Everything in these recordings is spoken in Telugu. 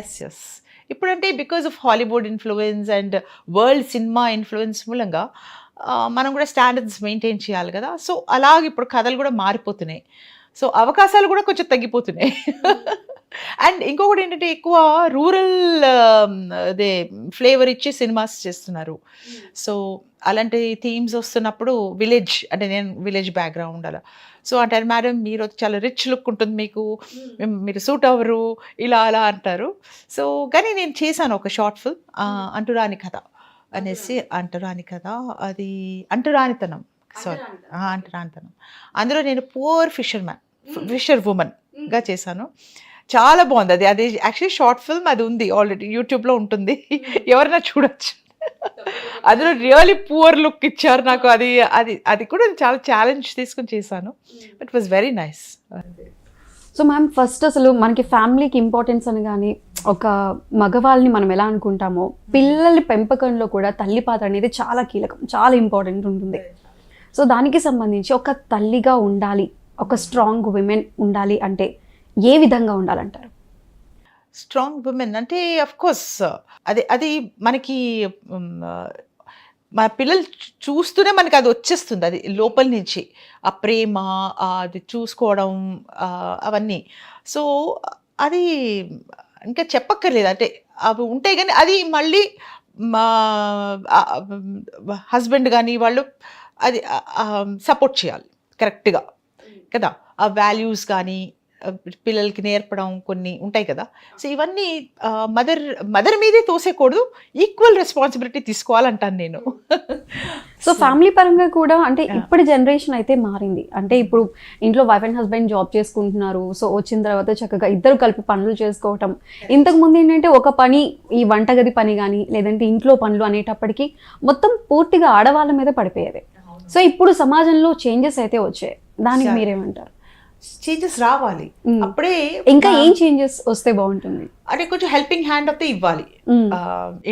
ఎస్ ఎస్ ఇప్పుడంటే because of Hollywood influence and world cinema influence మూలంగా మనం కూడా స్టాండర్డ్స్ మెయింటైన్ చేయాలి కదా. సో అలాగే ఇప్పుడు కథలు కూడా మారిపోతున్నాయి. సో అవకాశాలు కూడా కొంచెం తగ్గిపోతున్నాయి. అండ్ ఇంకొకటి ఏంటంటే ఎక్కువ రూరల్ అదే ఫ్లేవర్ ఇచ్చి సినిమాస్ చేస్తున్నారు. సో అలాంటి థీమ్స్ వస్తున్నప్పుడు విలేజ్ అంటే నేను విలేజ్ బ్యాక్గ్రౌండ్ అలా సో అంటారు మేడం మీరు చాలా రిచ్ లుక్ ఉంటుంది మీకు, మీరు సూట్ అవ్వరు ఇలా అలా అంటారు. సో కానీ నేను చేశాను ఒక షార్ట్ ఫిల్మ్ అంటురాని కథ అనేసి. అంటురాని కథ అది అంటురానితనం సారీ అంటురానితనం. అందులో నేను పూర్ ఫిషర్ ఉమెన్గా చేశాను. చాలా బాగుంది అది. అది యాక్చువల్లీ షార్ట్ ఫిల్మ్ అది ఉంది ఆల్రెడీ యూట్యూబ్లో ఉంటుంది, ఎవరైనా చూడొచ్చు. అందులో రియల్లీ పూర్ లుక్ ఇచ్చారు నాకు. అది అది అది కూడా చాలా ఛాలెంజ్ తీసుకుని చేశాను. But was very nice. So ma'am first అసలు మనకి ఫ్యామిలీకి ఇంపార్టెన్స్ అని కానీ ఒక మగవాళ్ళని మనం ఎలా అనుకుంటామో పిల్లల పెంపకంలో కూడా తల్లి పాత్ర అనేది చాలా కీలకం, చాలా ఇంపార్టెంట్ ఉంటుంది. సో దానికి సంబంధించి ఒక తల్లిగా ఉండాలి, ఒక స్ట్రాంగ్ విమెన్ ఉండాలి అంటే ఏ విధంగా ఉండాలంటారు? స్ట్రాంగ్ ఉమెన్ అంటే అఫ్ కోర్స్ అది అది మనకి మా పిల్లలు చూస్తూనే మనకి అది వచ్చేస్తుంది, అది లోపల నుంచి ఆ ప్రేమ అది చూసుకోవడం అవన్నీ. సో అది ఇంకా చెప్పక్కర్లేదు, అంటే అవి ఉంటాయి కానీ అది మళ్ళీ మా హస్బెండ్ కానీ వాళ్ళు అది సపోర్ట్ చేయాలి కరెక్ట్గా కదా. ఆ వాల్యూస్ కానీ పిల్లలకి నేర్పడం కొన్ని ఉంటాయి కదా. సో ఇవన్నీ మదర్ మీదే తోసేకూడదు, ఈక్వల్ రెస్పాన్సిబిలిటీ తీసుకోవాలంటాను నేను. సో ఫ్యామిలీ పరంగా కూడా అంటే ఇప్పటి జనరేషన్ అయితే మారింది. అంటే ఇప్పుడు ఇంట్లో వైఫ్ అండ్ హస్బెండ్ జాబ్ చేసుకుంటున్నారు. సో వచ్చిన తర్వాత చక్కగా ఇద్దరు కలిపి పనులు చేసుకోవటం. ఇంతకుముందు ఏంటంటే ఒక పని ఈ వంటగది పని కానీ లేదంటే ఇంట్లో పనులు అనేటప్పటికీ మొత్తం పూర్తిగా ఆడవాళ్ళ మీద పడిపోయేది. సో ఇప్పుడు సమాజంలో చేంజెస్ అయితే వచ్చాయి, దానికి మీరేమంటారు? చేంజెస్ రావాలి, అప్పుడే ఇంకా ఏం చేంజెస్ వస్తే బాగుంటుంది అంటే కొంచెం హెల్పింగ్ హ్యాండ్ అయితే ఇవ్వాలి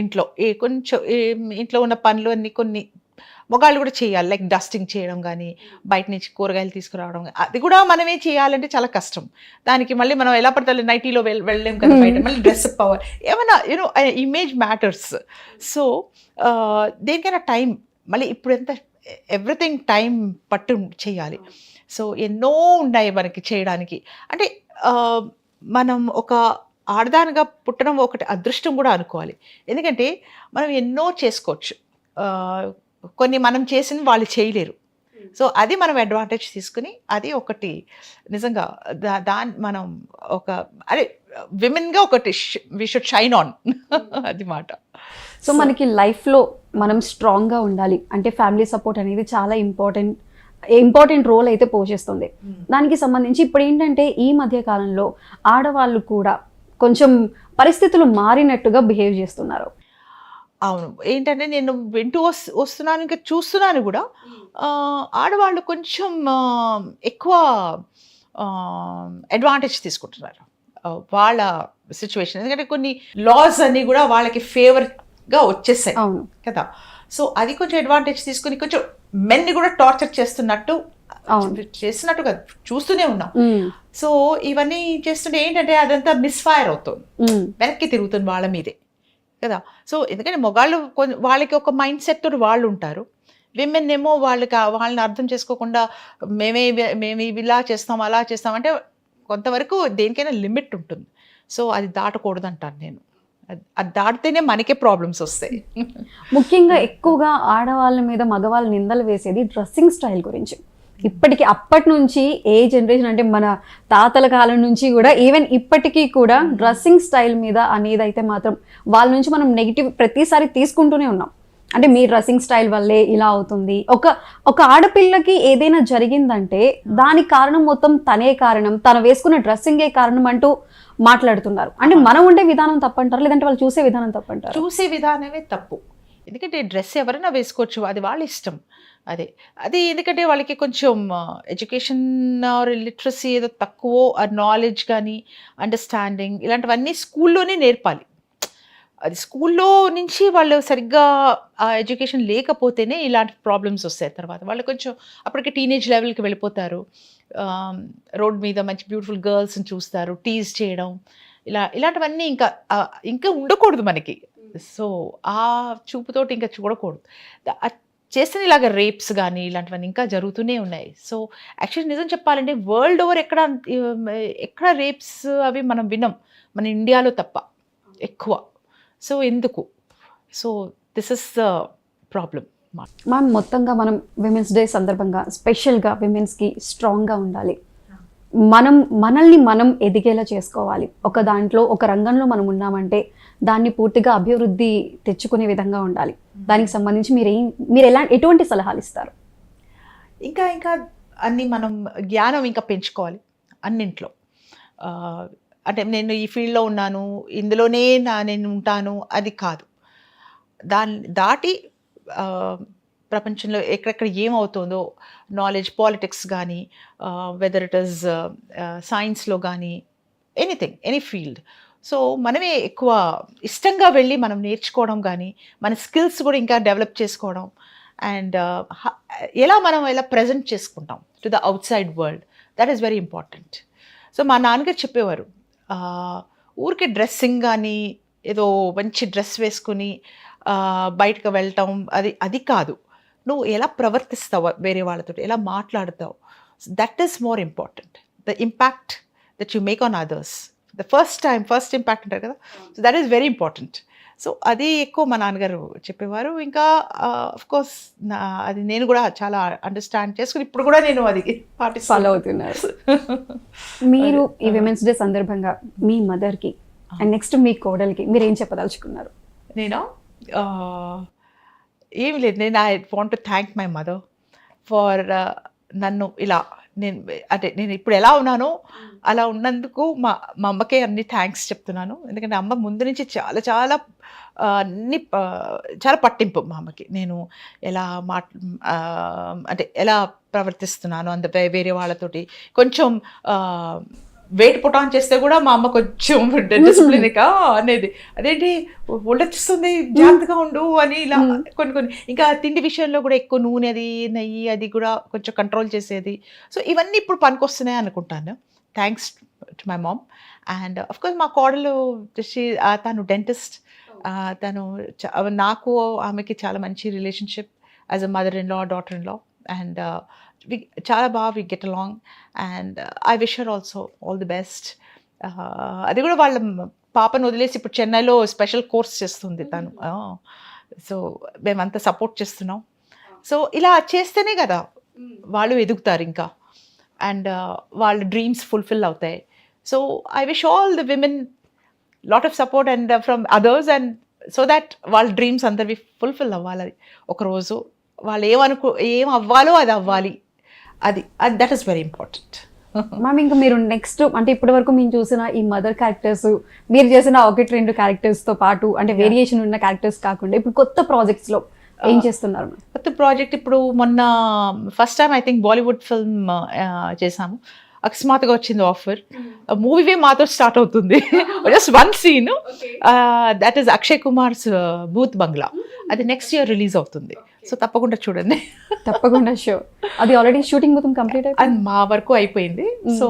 ఇంట్లో. కొంచెం ఇంట్లో ఉన్న పనులు అన్ని కొన్ని మొగాళ్ళు కూడా చేయాలి, లైక్ డస్టింగ్ చేయడం కానీ బయట నుంచి కూరగాయలు తీసుకురావడం కానీ అది కూడా మనమే చేయాలంటే చాలా కష్టం. దానికి మళ్ళీ మనం ఎలా పడతాం నైటీలో వెళ్ళలేం కదా బయట, మళ్ళీ డ్రెస్ పవర్ ఏమైనా యూనో ఇమేజ్ మ్యాటర్స్. సో దేనికైనా టైం, మళ్ళీ ఇప్పుడు ఎంత ఎవ్రీథింగ్ టైం పట్టు చేయాలి. సో ఎన్నో ఉన్నాయి మనకి చేయడానికి. అంటే మనం ఒక ఆడదానిగా పుట్టడం ఒకటి అదృష్టం కూడా అనుకోవాలి, ఎందుకంటే మనం ఎన్నో చేసుకోవచ్చు, కొన్ని మనం చేసిన వాళ్ళు చేయలేరు. సో అది మనం అడ్వాంటేజ్ తీసుకుని అది ఒకటి నిజంగా దాన్ని మనం ఒక అదే విమెన్గా ఒకటి వి షుడ్ షైన్ ఆన్ అది మాట. సో మనకి లైఫ్లో మనం స్ట్రాంగ్గా ఉండాలి అంటే ఫ్యామిలీ సపోర్ట్ అనేది చాలా ఇంపార్టెంట్ రోల్ అయితే పోషిస్తుంది. దానికి సంబంధించి ఇప్పుడు ఏంటంటే ఈ మధ్య కాలంలో ఆడవాళ్ళు కూడా కొంచెం పరిస్థితులు మారినట్టుగా బిహేవ్ చేస్తున్నారు. అవును, ఏంటంటే నేను వింటూ వస్తున్నాను, ఇంకా చూస్తున్నాను కూడా ఆడవాళ్ళు కొంచెం ఎక్కువ అడ్వాంటేజ్ తీసుకుంటున్నారు వాళ్ళ సిచ్యువేషన్. ఎందుకంటే కొన్ని లాస్ అన్నీ కూడా వాళ్ళకి ఫేవర్గా వచ్చేసాయి కదా. సో అది కొంచెం అడ్వాంటేజ్ తీసుకుని కొంచెం మెన్ని కూడా టార్చర్ చేస్తున్నట్టుగా చూస్తూనే ఉన్నాం. సో ఇవన్నీ చేస్తుంటే ఏంటంటే అదంతా మిస్ఫైర్ అవుతుంది, వెనక్కి తిరుగుతుంది వాళ్ళ మీదే కదా. సో ఎందుకంటే మొగాళ్ళు వాళ్ళకి ఒక మైండ్ సెట్ వాళ్ళు ఉంటారు, విమెన్ ఏమో వాళ్ళని అర్థం చేసుకోకుండా మేము ఇలా చేస్తాం అలా చేస్తాం అంటే కొంతవరకు దేనికైనా లిమిట్ ఉంటుంది. సో అది దాటకూడదు అంటాను నేను, అది దాటితేనే మనకే ప్రాబ్లమ్స్ వస్తాయి. ముఖ్యంగా ఎక్కువగా ఆడవాళ్ళ మీద మగవాళ్ళ నిందలు వేసేది డ్రెస్సింగ్ స్టైల్ గురించి. ఇప్పటికీ అప్పటి నుంచి ఏ జనరేషన్ అంటే మన తాతల కాలం నుంచి కూడా ఈవెన్ ఇప్పటికీ కూడా డ్రెస్సింగ్ స్టైల్ మీద అనేది అయితే మాత్రం వాళ్ళ నుంచి మనం నెగిటివ్ ప్రతిసారి తీసుకుంటూనే ఉన్నాం. అంటే మీ డ్రెస్సింగ్ స్టైల్ వల్లే ఇలా అవుతుంది, ఒక ఆడపిల్లకి ఏదైనా జరిగిందంటే దానికి కారణం మొత్తం తనే కారణం, తను వేసుకున్న డ్రెస్సింగే కారణం అంటూ మాట్లాడుతున్నారు. అంటే మనం ఉండే విధానం తప్పంటారు, లేదంటే వాళ్ళు చూసే విధానం తప్పంటారు? చూసే విధానమే తప్పు, ఎందుకంటే డ్రెస్ ఎవరైనా వేసుకోవచ్చు, అది వాళ్ళ ఇష్టం. అది ఎందుకంటే వాళ్ళకి కొంచెం ఎడ్యుకేషన్ ఆర్ లిటరసీ ఏదో తక్కువ, నాలెడ్జ్ కానీ అండర్స్టాండింగ్ ఇలాంటివన్నీ స్కూల్లోనే నేర్పాలి. అది స్కూల్లో నుంచి వాళ్ళు సరిగ్గా ఆ ఎడ్యుకేషన్ లేకపోతేనే ఇలాంటి ప్రాబ్లమ్స్ వస్తాయి. తర్వాత వాళ్ళు కొంచెం అప్పటికి టీనేజ్ లెవెల్కి వెళ్ళిపోతారు, రోడ్ మీద మంచి బ్యూటిఫుల్ గర్ల్స్ని చూస్తారు, టీజ్ చేయడం ఇలాంటివన్నీ ఇంకా ఉండకూడదు మనకి. సో ఆ చూపుతోటి ఇంకా చూడకూడదు. చేసిన ఇలాగ రేప్స్ కానీ ఇలాంటివన్నీ ఇంకా జరుగుతూనే ఉన్నాయి. సో యాక్చువల్లీ నిజం చెప్పాలంటే వరల్డ్ ఓవర్ ఎక్కడ రేప్స్ అవి మనం వినం, మన ఇండియాలో తప్ప ఎక్కువ. సో ఎందుకు? So this is the problem. Ma'am, మొత్తంగా మనం విమెన్స్ డే సందర్భంగా స్పెషల్గా విమెన్స్కి స్ట్రాంగ్గా ఉండాలి, మనల్ని మనం ఎదిగేలా చేసుకోవాలి. ఒక దాంట్లో ఒక రంగంలో మనం ఉన్నామంటే దాన్ని పూర్తిగా అభివృద్ధి తెచ్చుకునే విధంగా ఉండాలి. దానికి సంబంధించి మీరు ఎటువంటి సలహాలు ఇస్తారు? ఇంకా అన్ని మనం జ్ఞానం ఇంకా పెంచుకోవాలి అన్నింట్లో. అంటే నేను ఈ ఫీల్డ్లో ఉన్నాను, ఇందులోనే నేను ఉంటాను అది కాదు. దాన్ని దాటి ప్రపంచంలో ఎక్కడెక్కడ ఏమవుతుందో నాలెడ్జ్, పాలిటిక్స్ కానీ, వెదర్ ఇట్ ఈస్ సైన్స్లో కానీ, ఎనీ ఫీల్డ్. సో మనమే ఎక్కువ ఇష్టంగా వెళ్ళి మనం నేర్చుకోవడం కానీ, మన స్కిల్స్ కూడా ఇంకా డెవలప్ చేసుకోవడం, అండ్ ఎలా ప్రజెంట్ చేసుకుంటాం to the out side world, that is very important. So మా నాన్నగారు చెప్పేవారు, ఊరికే డ్రెస్సింగ్ కానీ ఏదో మంచి డ్రెస్ వేసుకుని బయటకు వెళ్ళటం అది కాదు. నువ్వు ఎలా ప్రవర్తిస్తావు, వేరే వాళ్ళతో ఎలా మాట్లాడతావు, that is more important. The impact that you make on others, the first impact అంటారు కదా, so that is very important. So అది ఎక్కువ మా నాన్నగారు చెప్పేవారు. ఇంకా అఫ్కోర్స్ అది నేను కూడా చాలా అండర్స్టాండ్ చేసుకుని ఇప్పుడు కూడా నేను అది ఫాలో అవుతున్నారు. మీరు ఈ విమెన్స్ డే సందర్భంగా మీ మదర్కి అండ్ నెక్స్ట్ మీ కోడలికి మీరు ఏం చెప్పదలుచుకున్నారు? నేను ఏమి లేదు, I want to thank my mother for నన్ను నేను ఇప్పుడు ఎలా ఉన్నానో అలా ఉన్నందుకు మా అమ్మకే అన్ని థ్యాంక్స్ చెప్తున్నాను. ఎందుకంటే అమ్మ ముందు నుంచి చాలా చాలా పట్టింపు మా అమ్మకి. నేను ఎలా ఎలా ప్రవర్తిస్తున్నాను వేరే వాళ్ళతోటి. కొంచెం వెయిట్ పుట్ ఆన్ చేస్తే కూడా మా అమ్మ కొంచెం డిసిప్లిన్ అనేది, అదేంటి ఒళ్ళొచ్చిస్తుంది జాగ్రత్తగా ఉండు అని ఇలా కొన్ని ఇంకా తిండి విషయంలో కూడా ఎక్కువ నూనె నెయ్యి అది కూడా కొంచెం కంట్రోల్ చేసేది. సో ఇవన్నీ ఇప్పుడు పనికొస్తున్నాయి అనుకుంటాను, thanks to my mom. And of course మా కోడలు తను డెంటిస్ట్. తను నాకు ఆమెకి చాలా మంచి relationship as a mother in law, daughter in law, and చాలా బాగా we get along. And I wish her also all the best. అది కూడా వాళ్ళ పాపను వదిలేసి ఇప్పుడు చెన్నైలో స్పెషల్ కోర్స్ చేస్తుంది తను. సో మేమంతా సపోర్ట్ చేస్తున్నాం. సో ఇలా చేస్తేనే కదా వాళ్ళు ఎదుగుతారు ఇంకా, అండ్ వాళ్ళ డ్రీమ్స్ ఫుల్ఫిల్ అవుతాయి. So I wish all the women lot of support and from others, and so that వాళ్ళ డ్రీమ్స్ అందరివి ఫుల్ఫిల్ అవ్వాలి. ఒకరోజు వాళ్ళు ఏం అవ్వాలో అది అవ్వాలి. అది that is very important. Ma'am, ఇంకా మీరు నెక్స్ట్ అంటే ఇప్పటి వరకు మేము చూసిన ఈ మదర్ క్యారెక్టర్స్, మీరు చేసిన 1-2 క్యారెక్టర్స్తో పాటు అంటే వేరియేషన్ ఉన్న క్యారెక్టర్స్ కాకుండా ఇప్పుడు కొత్త ప్రాజెక్ట్స్లో ఏం చేస్తున్నారు? కొత్త ప్రాజెక్ట్ ఇప్పుడు మొన్న first time I think Bollywood film చేసాము. అకస్మాత్తుగా వచ్చింది ఆఫర్. మూవీవే మాతో స్టార్ట్ అవుతుంది, just one scene. That is Akshay Kumar's Bhoot Bangla. అది నెక్స్ట్ ఇయర్ రిలీజ్ అవుతుంది. సో తప్పకుండా చూడండి. తప్పకుండా షో. అది ఆల్రెడీ షూటింగ్ మొత్తం కంప్లీట్ అయిపోయింది, మా వరకు అయిపోయింది. సో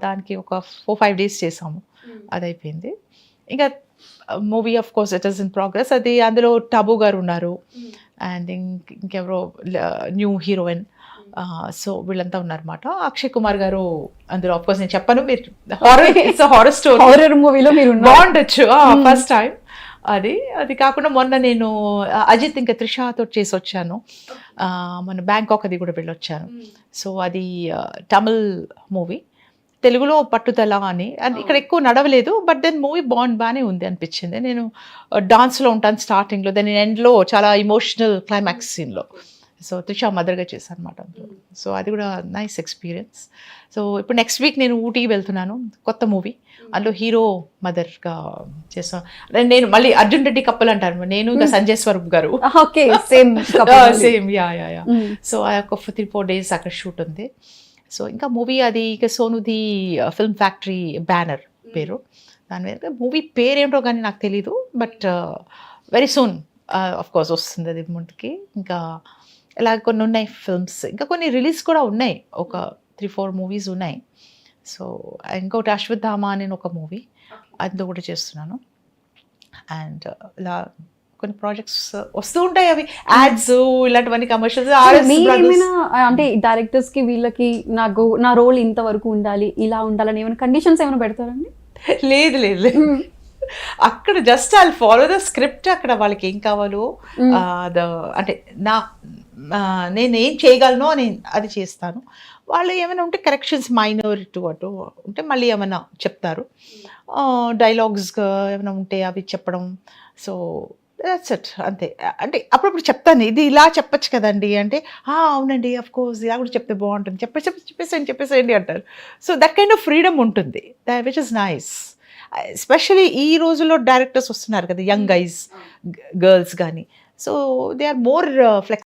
దానికి ఒక 4-5 days చేసాము, అది అయిపోయింది. ఇంకా movie of course it is in progress. అది అందులో టబు గారు ఉన్నారు, అండ్ ఇంకెవరో న్యూ హీరోయిన్. సో వీళ్ళంతా ఉన్నారన్నమాట. అక్షయ్ కుమార్ గారు అందులో ఆఫ్ కోర్స్ నేను చెప్పను, మీరు హారర్ స్టోరీ, హారర్ మూవీలో మీరు బాగుండొచ్చు ఫస్ట్ టైం. అది కాకుండా మొన్న నేను అజిత్ ఇంకా త్రిషాతో చేసి వచ్చాను. మన బ్యాంకాక్ అది కూడా వెళ్ళొచ్చాను. సో అది తమిళ్ మూవీ, తెలుగులో పట్టుదల అని. అండ్ ఇక్కడ ఎక్కువ నడవలేదు, బట్ దెన్ మూవీ బాగానే ఉంది అనిపించింది. నేను డాన్స్లో ఉంటాను స్టార్టింగ్లో, దెన్ ఎండ్లో చాలా ఇమోషనల్ క్లైమాక్స్ సీన్లో. సో త్రిషా మదర్గా చేశాను అనమాట అందులో. సో అది కూడా నైస్ ఎక్స్పీరియన్స్. సో ఇప్పుడు నెక్స్ట్ వీక్ నేను ఊటీకి వెళ్తున్నాను, కొత్త మూవీ, అందులో హీరో మదర్గా చేస్తాను. నేను మళ్ళీ అర్జున్ రెడ్డి కప్పులు అంటారు, నేను ఇంకా సంజయ్ స్వరూప్ గారు సేమ్ యా. సో ఆ ఒక 3-4 days అక్కడ షూట్ ఉంది. సో ఇంకా మూవీ అది ఇక సోనుది ఫిల్మ్ ఫ్యాక్టరీ బ్యానర్ పేరు. దాని మీద మూవీ పేరేంటో కానీ నాకు తెలీదు, but very soon of course వస్తుంది అది ముందుకి. ఇంకా ఇలా కొన్ని ఉన్నాయి ఫిల్మ్స్, ఇంకా కొన్ని రిలీజ్ కూడా ఉన్నాయి, ఒక 3-4 movies ఉన్నాయి. సో ఇంకోటి అశ్వత్థామ అని ఒక మూవీ, అందులో కూడా చేస్తున్నాను. అండ్ ఇలా కొన్ని ప్రాజెక్ట్స్ వస్తూ ఉంటాయి, అవి యాడ్స్ ఇలాంటివన్నీ కమర్షియల్స్. మీరేమైనా అంటే డైరెక్టర్స్ కి వీళ్ళకి నా రోల్ ఇంతవరకు ఉండాలి, ఇలా ఉండాలని ఏమైనా కండిషన్స్ ఏమైనా పెడతారండి? లేదు లేదు లేదు, అక్కడ just I follow the script. అక్కడ వాళ్ళకి ఏం కావాలో అంటే నేను ఏం చేయగలను అని అది చేస్తాను. వాళ్ళు ఏమైనా ఉంటే కరెక్షన్స్ మైనర్ అటు ఉంటే మళ్ళీ ఏమైనా చెప్తారు. డైలాగ్స్ ఏమైనా ఉంటే అవి చెప్పడం. సో దట్స్ ఇట్, అంతే. అంటే అప్పుడప్పుడు చెప్తాను, ఇది ఇలా చెప్పచ్చు కదండి అంటే, అవునండి అఫ్ కోర్స్ ఇలా కూడా చెప్తే బాగుంటుంది, చెప్పేసేయండి అంటారు. So that kind of freedom ఉంటుంది, విచ్ ఇస్ నైస్. ఎస్పెషలీ ఈ రోజుల్లో డైరెక్టర్స్ వస్తున్నారు కదా, యంగ్ గైస్, గర్ల్స్ కానీ. So they are more flexible.